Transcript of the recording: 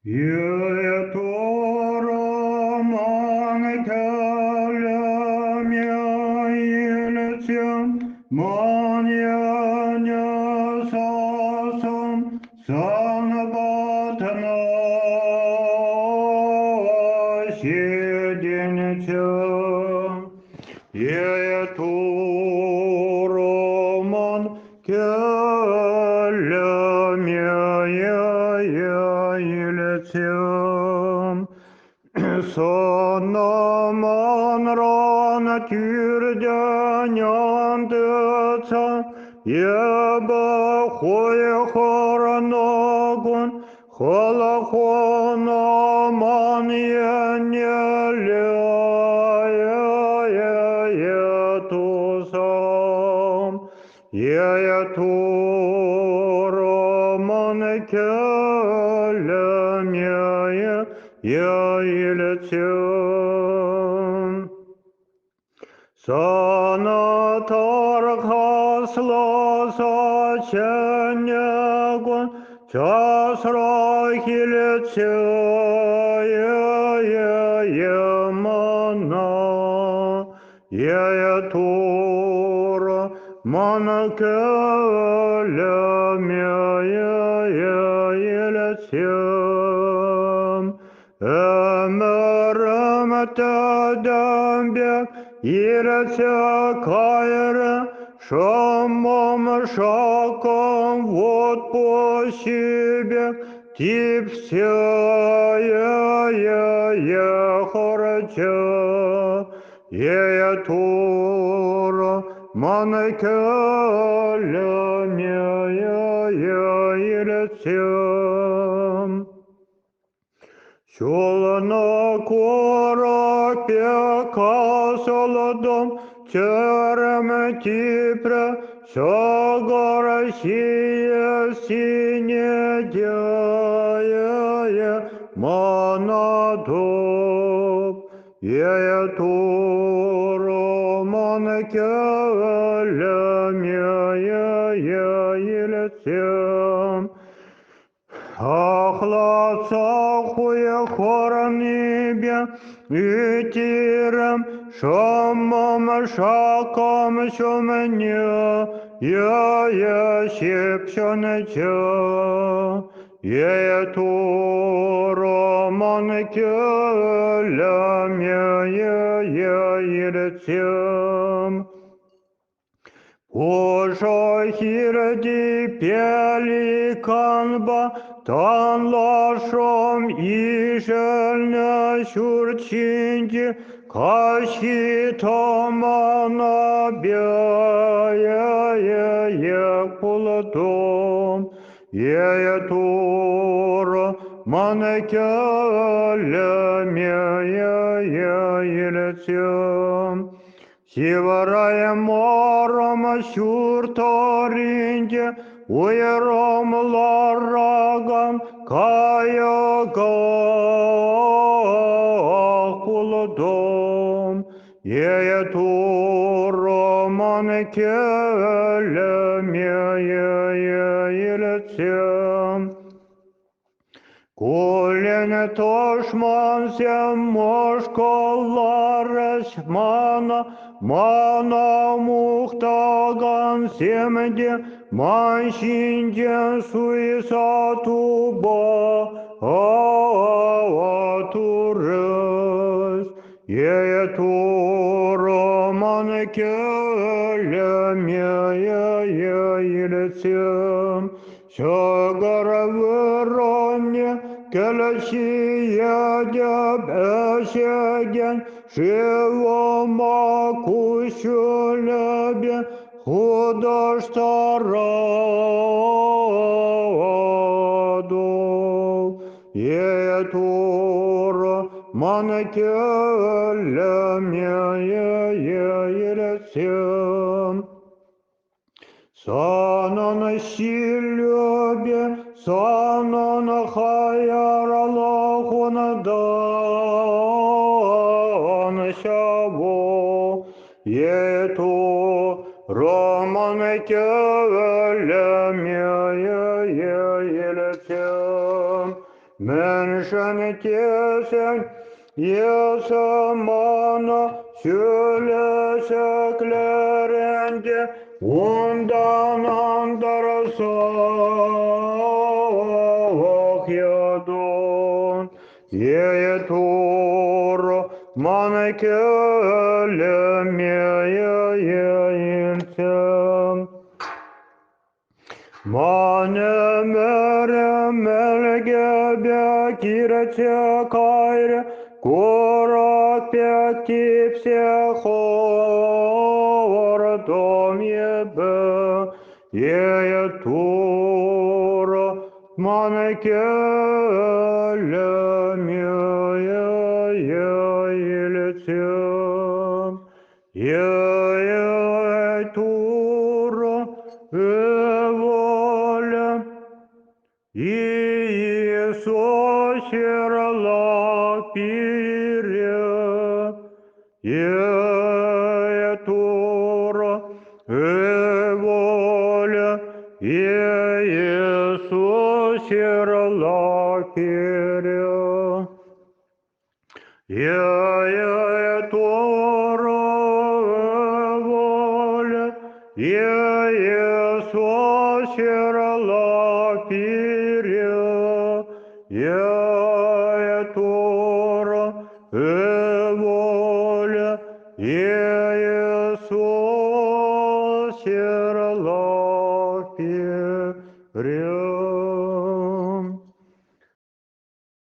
Yetoraman kalamyailetsyan manyanya sasam sanabatana shedinitsyan Yetoraman kalamyailetsyan Sonaman rana tyrdanyan dötsa Yeba hoya horanagon Hala hona man yenyelia Yetoraman kalamya Yailetsyan Sana tarkhasla sachenyagon Yamana Yayatora Manakalamya Yailetsyan Ömrüm tadambek Yiretse kayre Şamam şakam Vot po şibek Tipsya Horça Tora Manakalamya Yailetsyan Şolana korak pekasaladam Çereme tipre Şagara şiye sinedaya Manadop Yeyetoro manakalamya Yailetsyan Ahlatsa huya horanibya Ütirem şamam şakam şomenya Ya şepşaneça Yeyetoro manakalamya Yailetsyan Ошахирди пеликанба танлашом ишельня шурчинки каши тамана бяя пулатом Еятора манекалямя Яилetsyan Сиварая марам шурторинге, уером лараган каяга кулдом, Еятора манекалямя Яилetsyan Колен тошман сем мошколареш Mana muhtagан семде Маншинде суисатуба Аватурес Еятора манекалямя Яилetsyan Şagara vıranye Kelşiye deb eşegen Şivama kuşulebe Hudaştarado Yetora manekalamya Yailetsyan Sanan şilöbe, sanan hayaralahunadan şavo, yeto romaneke velemya Yailetsyan Människan till sig Jesamana sylösökläränge undan andra sohjadon. Toro man kölemieilsem. Mane mere melge bekirte kaire korak bektipse hordom yebe ye toro mane kelemiilsem ye toro воля, Иисус пире, Тура, воля, Иисус пире, Тура, воля, Иисус пире, Тура, воля,